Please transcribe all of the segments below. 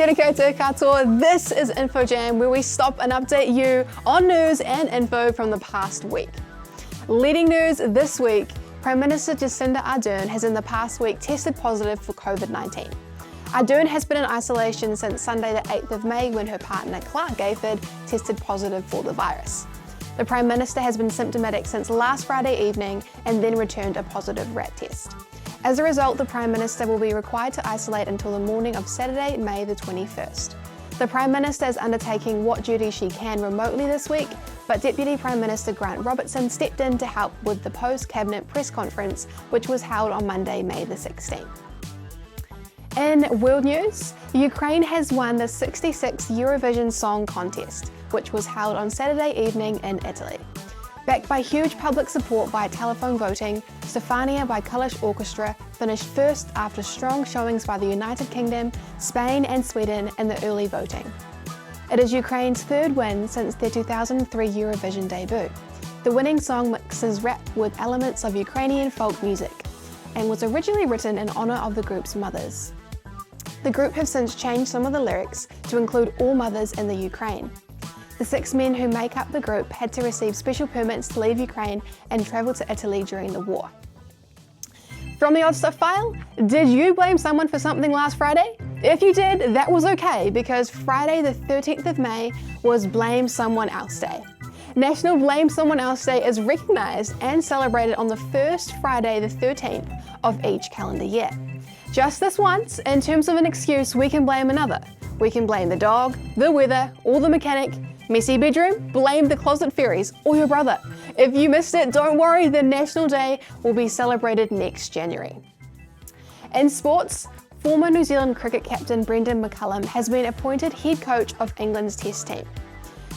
Kia ora koutou katoa. This is InfoJam, where we stop and update you on news and info from the past week. Leading news this week, Prime Minister Jacinda Ardern has in the past week tested positive for COVID-19. Ardern has been in isolation since Sunday the 8th of May when her partner Clark Gayford tested positive for the virus. The Prime Minister has been symptomatic since last Friday evening and then returned a positive RAT test. As a result, the Prime Minister will be required to isolate until the morning of Saturday, May the 21st. The Prime Minister is undertaking what duties she can remotely this week, but Deputy Prime Minister Grant Robertson stepped in to help with the post-cabinet press conference, which was held on Monday, May the 16th. In world news, Ukraine has won the 66th Eurovision Song Contest, which was held on Saturday evening in Italy. Backed by huge public support via telephone voting, Stefania by Kalisz Orchestra finished first after strong showings by the United Kingdom, Spain and Sweden in the early voting. It is Ukraine's third win since their 2003 Eurovision debut. The winning song mixes rap with elements of Ukrainian folk music and was originally written in honour of the group's mothers. The group have since changed some of the lyrics to include all mothers in the Ukraine. The 6 men who make up the group had to receive special permits to leave Ukraine and travel to Italy during the war. From the Odd Stuff file, did you blame someone for something last Friday? If you did, that was okay, because Friday the 13th of May was Blame Someone Else Day. National Blame Someone Else Day is recognised and celebrated on the first Friday the 13th of each calendar year. Just this once, in terms of an excuse, we can blame another. We can blame the dog, the weather, or the mechanic. Messy bedroom? Blame the closet fairies or your brother. If you missed it, don't worry, the National Day will be celebrated next January. In sports, former New Zealand cricket captain Brendan McCullum has been appointed head coach of England's Test team.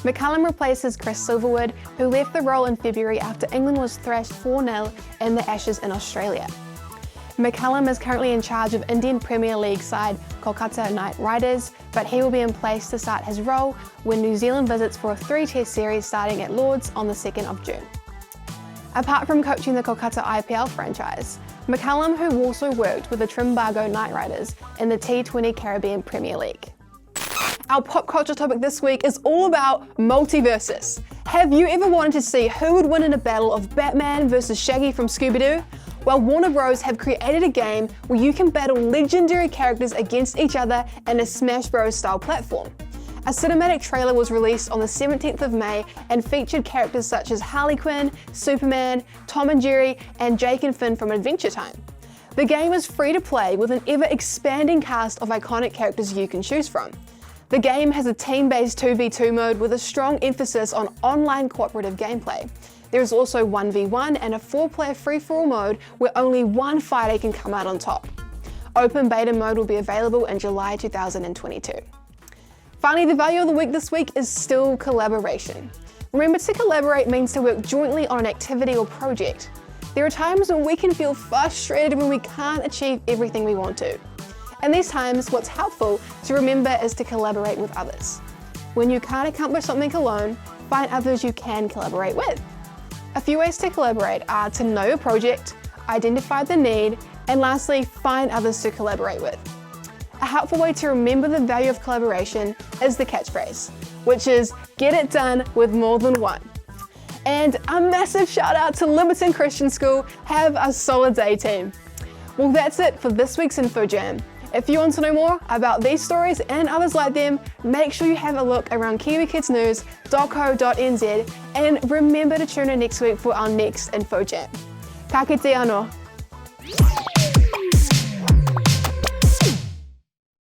McCullum replaces Chris Silverwood, who left the role in February after England was thrashed 4-0 in the Ashes in Australia. McCullum is currently in charge of Indian Premier League side Kolkata Knight Riders, but he will be in place to start his role when New Zealand visits for a 3-test series starting at Lord's on the 2nd of June. Apart from coaching the Kolkata IPL franchise, McCullum who also worked with the Trimbago Knight Riders in the T20 Caribbean Premier League. Our pop culture topic this week is all about multiverses. Have you ever wanted to see who would win in a battle of Batman versus Shaggy from Scooby-Doo? Well, Warner Bros. Have created a game where you can battle legendary characters against each other in a Smash Bros. Style platform. A cinematic trailer was released on the 17th of May and featured characters such as Harley Quinn, Superman, Tom and Jerry, and Jake and Finn from Adventure Time. The game is free to play with an ever-expanding cast of iconic characters you can choose from. The game has a team-based 2v2 mode with a strong emphasis on online cooperative gameplay. There is also 1v1 and a 4-player free-for-all mode where only one fighter can come out on top. Open beta mode will be available in July 2022. Finally, the value of the week this week is still collaboration. Remember, to collaborate means to work jointly on an activity or project. There are times when we can feel frustrated when we can't achieve everything we want to. In these times, what's helpful to remember is to collaborate with others. When you can't accomplish something alone, find others you can collaborate with. A few ways to collaborate are to know your project, identify the need, and lastly, find others to collaborate with. A helpful way to remember the value of collaboration is the catchphrase, which is get it done with more than one. And a massive shout out to Liberton Christian School. Have a solid day, team. Well, that's it for this week's InfoJam. If you want to know more about these stories and others like them, make sure you have a look around kiwikidsnews.co.nz and remember to tune in next week for our next InfoJam. Ka kite anō.